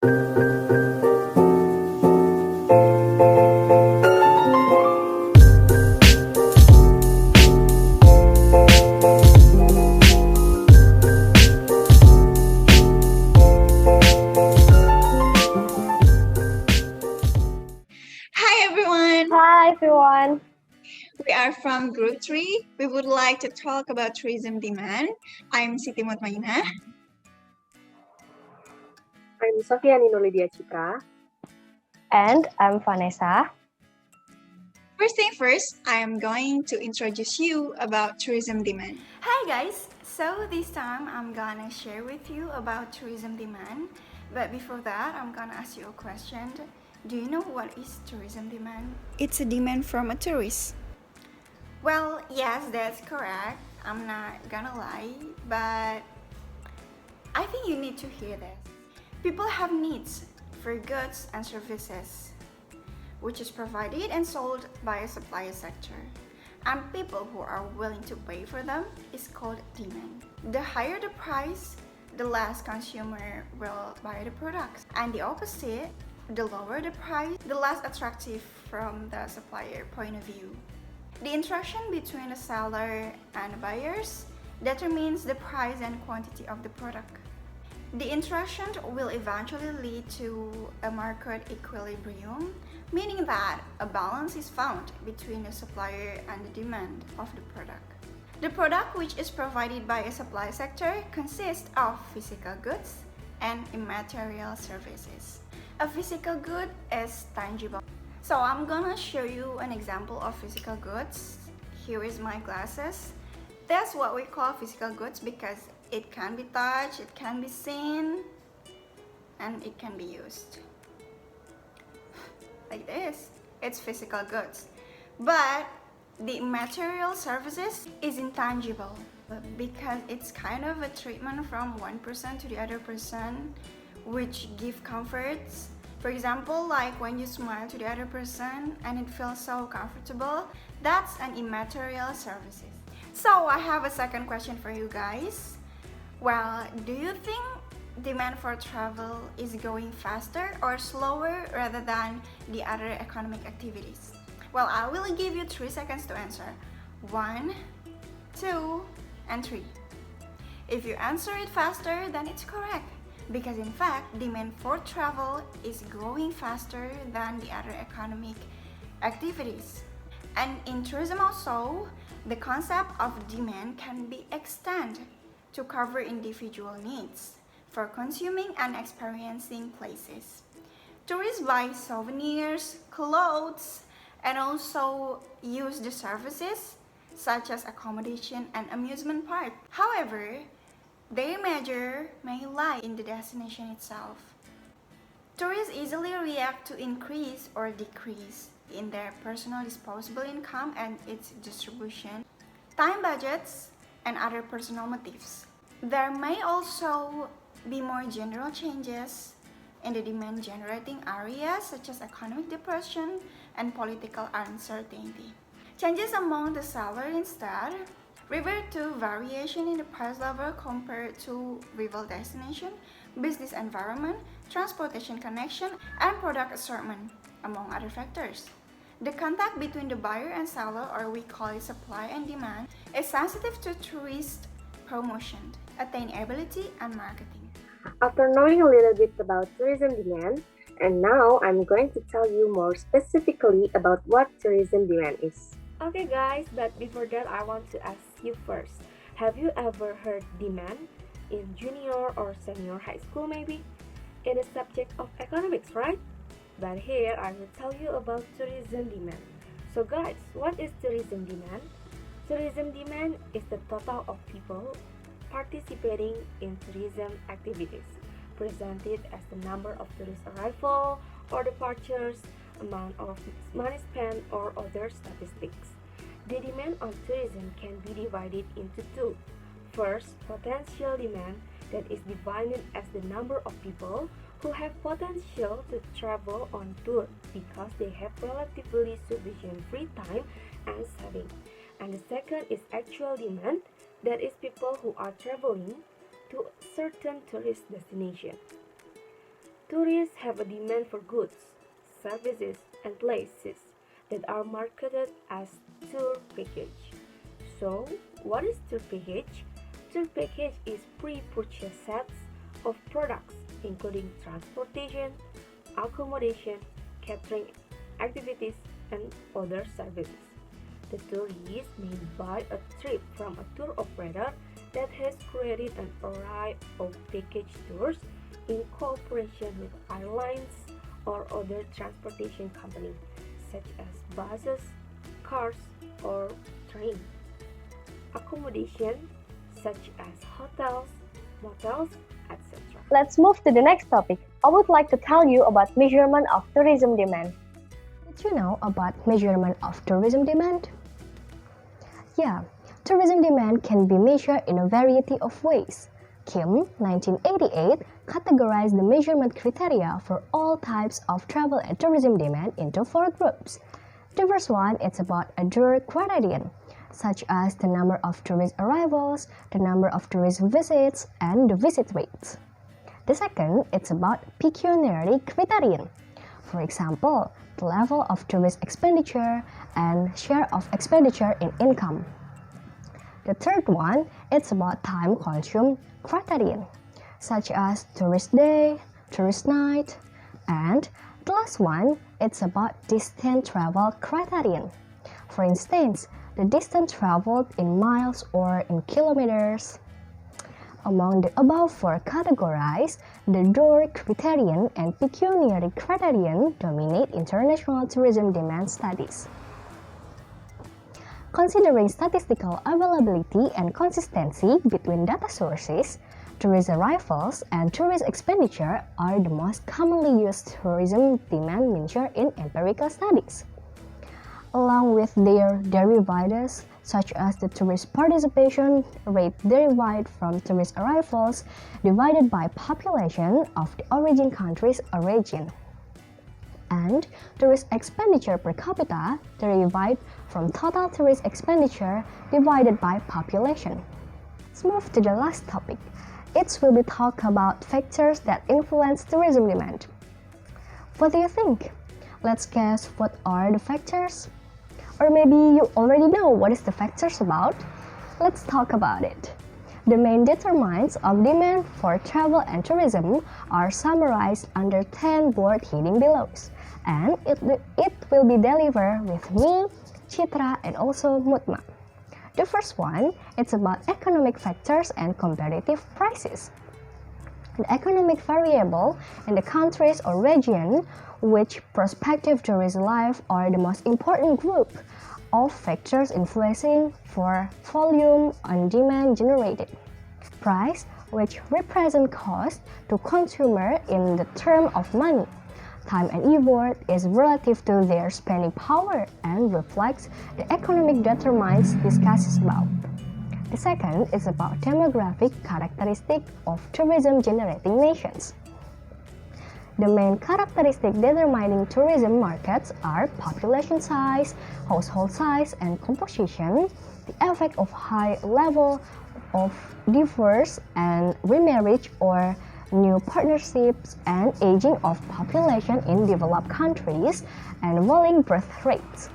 Hi everyone, Hi everyone. we are from Group 3. We would like to talk about tourism demand. I'm Siti Mutmainah. I'm Sofiani Lidya Citra. And I'm Vanessa. First thing first, I am going to introduce you about tourism demand. Hi guys! So this time I'm gonna share with you about tourism demand. But before that, I'm gonna ask you a question. Do you know what is tourism demand? It's a demand from a tourist. Well, yes, that's correct. I'm not gonna lie, but I think you need to hear this. People have needs for goods and services, which is provided and sold by a supplier sector. And people who are willing to pay for them is called demand. The higher the price, the less consumer will buy the products. And the opposite, the lower the price, the less attractive from the supplier point of view. The interaction between the seller and the buyers determines the price and quantity of the product. The interaction will eventually lead to a market equilibrium, meaning that a balance is found between the supplier and the demand of the product. The product which is provided by a supply sector consists of physical goods and immaterial services. A physical good is tangible. So I'm gonna show you an example of physical goods. Here is my glasses. That's what we call physical goods because it can be touched, it can be seen, and it can be used. Like this, it's physical goods. But the material services is intangible because it's kind of a treatment from one person to the other person, which give comforts. For example, like when you smile to the other person and it feels so comfortable, that's an immaterial services. So I have a second question for you guys. Well, do you think demand for travel is going faster or slower rather than the other economic activities? Well, I will give you 3 seconds to answer. 1, 2, and 3. If you answer it faster, then it's correct. Because in fact, demand for travel is growing faster than the other economic activities. And in tourism also, the concept of demand can be extended to cover individual needs for consuming and experiencing places. Tourists buy souvenirs, clothes, and also use the services such as accommodation and amusement park. However, their measure may lie in the destination itself. Tourists easily react to increase or decrease in their personal disposable income and its distribution, time budgets, and other personal motives. There may also be more general changes in the demand generating areas such as economic depression and political uncertainty. Changes among the seller instead revert to variation in the price level compared to rival destination, business environment, transportation connection, and product assortment, among other factors. The contact between the buyer and seller, or we call it supply and demand, is sensitive to tourist promotion, attainability, and marketing. After knowing a little bit about tourism demand, and now I'm going to tell you more specifically about what tourism demand is. Okay guys, but before that I want to ask you first. Have you ever heard demand in junior or senior high school maybe? In the subject of economics, right? But here I will tell you about tourism demand. So guys, what is tourism demand? Tourism demand is the total of people participating in tourism activities, presented as the number of tourist arrival or departures, amount of money spent, or other statistics. The demand on tourism can be divided into two. First, potential demand, that is defined as the number of people who have potential to travel on tour because they have relatively sufficient free time and saving. And the second is actual demand, that is people who are traveling to certain tourist destination. Tourists have a demand for goods, services, and places that are marketed as tour package. So, what is tour package? Tour package is pre-purchased sets of products including transportation, accommodation, catering activities, and other services. The tourist may buy a trip from a tour operator that has created an array of package tours in cooperation with airlines or other transportation companies such as buses, cars, or trains. Accommodation such as hotels, motels, etc. Let's move to the next topic. I would like to tell you about measurement of tourism demand. Did you know about measurement of tourism demand? Yeah, tourism demand can be measured in a variety of ways. Kim, 1988, categorized the measurement criteria for all types of travel and tourism demand into 4 groups. The first one is about a direct criterion, such as the number of tourist arrivals, the number of tourist visits, and the visit rates. The second is about pecuniary criterion. For example, the level of tourist expenditure and share of expenditure in income. The third one is about time consumed criterion, such as tourist day, tourist night, and the last one is about distance travel criterion. For instance, the distance traveled in miles or in kilometers. Among the above 4 categories, the Doric criterion and pecuniary criterion dominate international tourism demand studies. Considering statistical availability and consistency between data sources, tourist arrivals and tourist expenditure are the most commonly used tourism demand measure in empirical studies. Along with their derivatives, such as the tourist participation rate derived from tourist arrivals divided by population of the origin country's origin, and tourist expenditure per capita derived from total tourist expenditure divided by population. Let's move to the last topic. It will be talk about factors that influence tourism demand. What do you think? Let's guess what are the factors? Or maybe you already know what is the factors about? Let's talk about it. The main determinants of demand for travel and tourism are summarized under 10 board heading below, and it will be delivered with me, Citra, and also Mutma. The first one is about economic factors and competitive prices. The economic variable in the countries or region which prospective tourist live are the most important group of factors influencing for volume and demand generated. Price, which represent cost to consumer in the term of money. Time and effort is relative to their spending power and reflects the economic determinants discussed above. The second is about demographic characteristic of tourism-generating nations. The main characteristic determining tourism markets are population size, household size and composition, the effect of high level of divorce and remarriage or new partnerships, and aging of population in developed countries, and falling birth rates.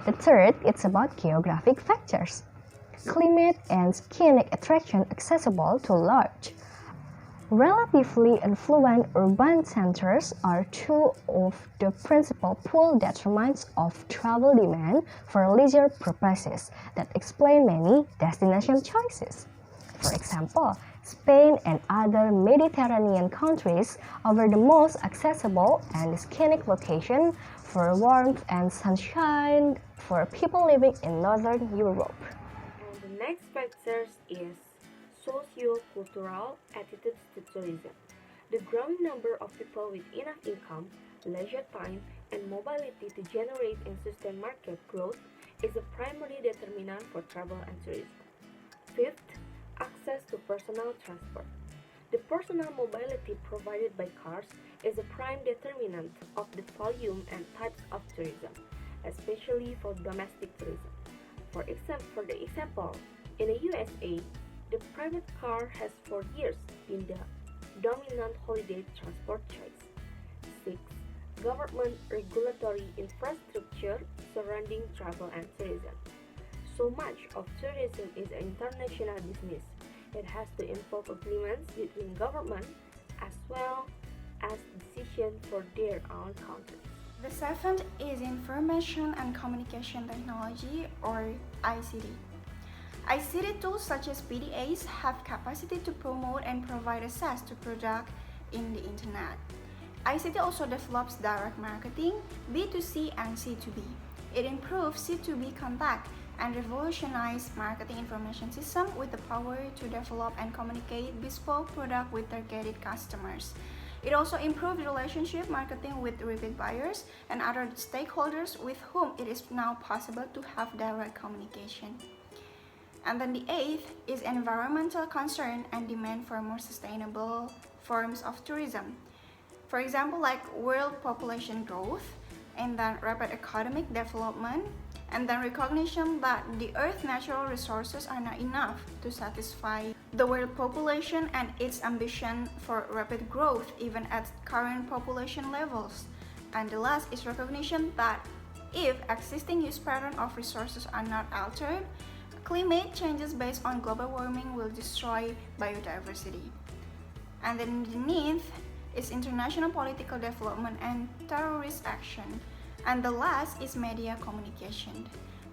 The third is about geographic factors. Climate and scenic attraction accessible to large, relatively affluent urban centers are two of the principal pull determinants of travel demand for leisure purposes that explain many destination choices. For example, Spain and other Mediterranean countries offer the most accessible and scenic location for warmth and sunshine for people living in Northern Europe. And the next factors is socio-cultural attitudes to tourism. The growing number of people with enough income, leisure time, and mobility to generate and sustain market growth is a primary determinant for travel and tourism. Fifth, access to personal transport. The personal mobility provided by cars is a prime determinant of the volume and types of tourism, especially for domestic tourism. For the example, in the USA, the private car has for years been the dominant holiday transport choice. government regulatory infrastructure surrounding travel and tourism. So much of tourism is an international business. It has to involve agreements between government as well as decisions for their own countries. The seventh is Information and Communication Technology, or ICT. ICT tools such as PDAs have capacity to promote and provide access to products in the internet. ICT also develops direct marketing, B2C and C2B. It improves C2B contact and revolutionizes marketing information system with the power to develop and communicate bespoke product with targeted customers. It also improves relationship marketing with repeat buyers and other stakeholders with whom it is now possible to have direct communication. And then the eighth is environmental concern and demand for more sustainable forms of tourism. For example, like world population growth, and then rapid economic development, and then recognition that the Earth's natural resources are not enough to satisfy the world population and its ambition for rapid growth even at current population levels. And the last is recognition that if existing use pattern of resources are not altered, climate changes based on global warming will destroy biodiversity. And then beneath is international political development and terrorist action. And the last is media communication.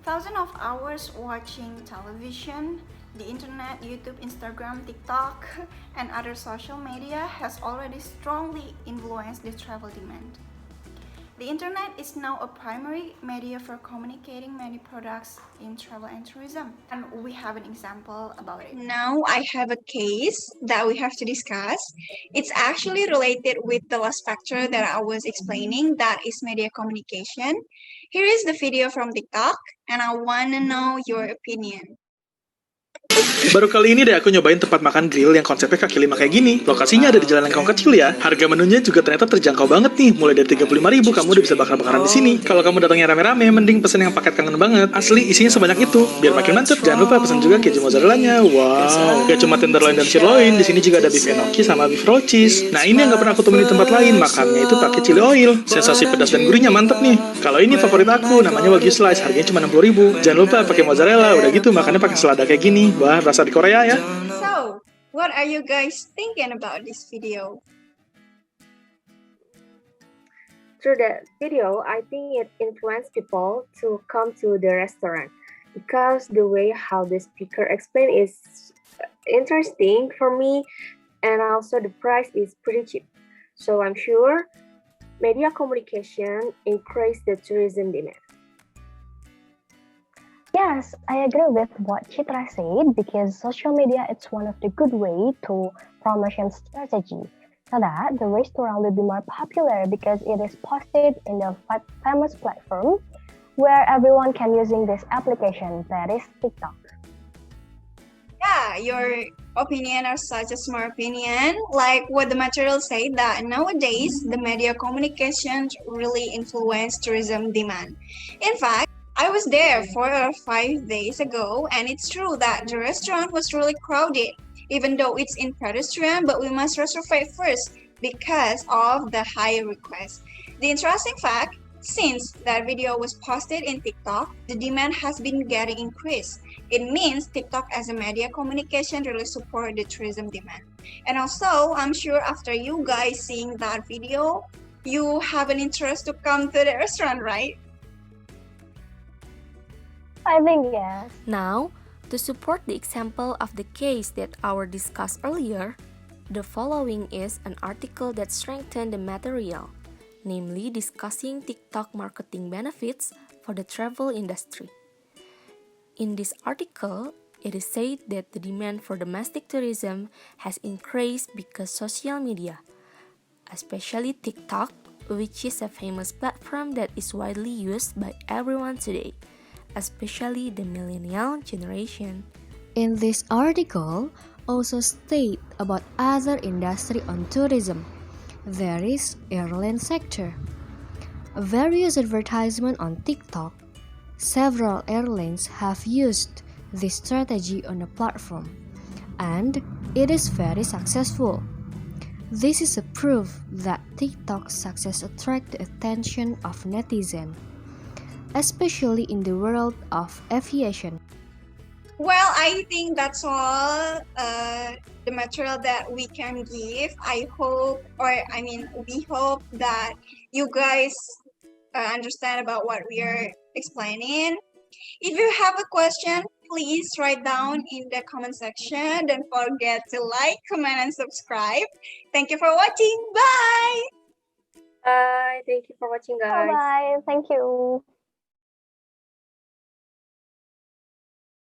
Thousands of hours watching television, the internet, YouTube, Instagram, TikTok, and other social media has already strongly influenced the travel demand. The internet is now a primary media for communicating many products in travel and tourism. And we have an example about it. Now I have a case that we have to discuss. It's actually related with the last factor that I was explaining, that is media communication. Here is the video from TikTok, and I want to know your opinion. Baru kali ini deh aku nyobain tempat makan grill yang konsepnya kaki lima kayak gini. Lokasinya ada di jalan lengkong kecil ya. Harga menunya juga ternyata terjangkau banget nih. Mulai dari 35.000 kamu udah bisa bakar-bakaran di sini. Kalau kamu datangnya rame-rame, mending pesen yang paket kangen banget. Asli isinya sebanyak itu. Biar makin mantep, jangan lupa pesen juga keju mozzarellanya. Wow, gak cuma tenderloin dan sirloin, di sini juga ada beef enoki sama beef raw cheese. Nah ini yang gak pernah aku temuin di tempat lain. Makannya itu pakai chili oil. Sensasi pedas dan gurihnya mantep nih. Kalau ini favorit aku, namanya wagyu slice. Harganya cuma 60.000. Jangan lupa pakai mozzarella. Udah gitu makannya pakai selada kayak gini. Wah, rasa di Korea ya. So, what are you guys thinking about this video? Through that video, I think it influenced people to come to the restaurant because the way how the speaker explained is interesting for me, and also the price is pretty cheap. So I'm sure media communication increased the tourism demand. Yes, I agree with what Citra said because social media is one of the good way to promotion strategy so that the restaurant will be more popular because it is posted in the famous platform where everyone can using this application, that is TikTok. Yeah, your opinion are such a smart opinion. Like what the material say that nowadays the media communication really influence tourism demand. In fact, I was there 4 or 5 days ago, and it's true that the restaurant was really crowded, even though it's in pedestrian, but we must reserve first because of the high request. The interesting fact, since that video was posted in TikTok, the demand has been getting increased. It means TikTok as a media communication really support the tourism demand. And also, I'm sure after you guys seeing that video, you have an interest to come to the restaurant, right? I think yes. Now, to support the example of the case that our discussed earlier, the following is an article that strengthened the material, namely discussing TikTok marketing benefits for the travel industry. In this article, it is said that the demand for domestic tourism has increased because social media, especially TikTok, which is a famous platform that is widely used by everyone today, especially the millennial generation. In this article, also state about other industry on tourism. There is airline sector. Various advertisement on TikTok. Several airlines have used this strategy on the platform, and it is very successful. This is a proof that TikTok's success attracts the attention of netizens, especially in the world of aviation. Well, I think that's all the material that we can give. We hope that you guys understand about what we are explaining. If you have a question, please write down in the comment section. Don't forget to like, comment, and subscribe. Thank you for watching. Bye! Bye. Thank you for watching, guys. Bye bye. Thank you.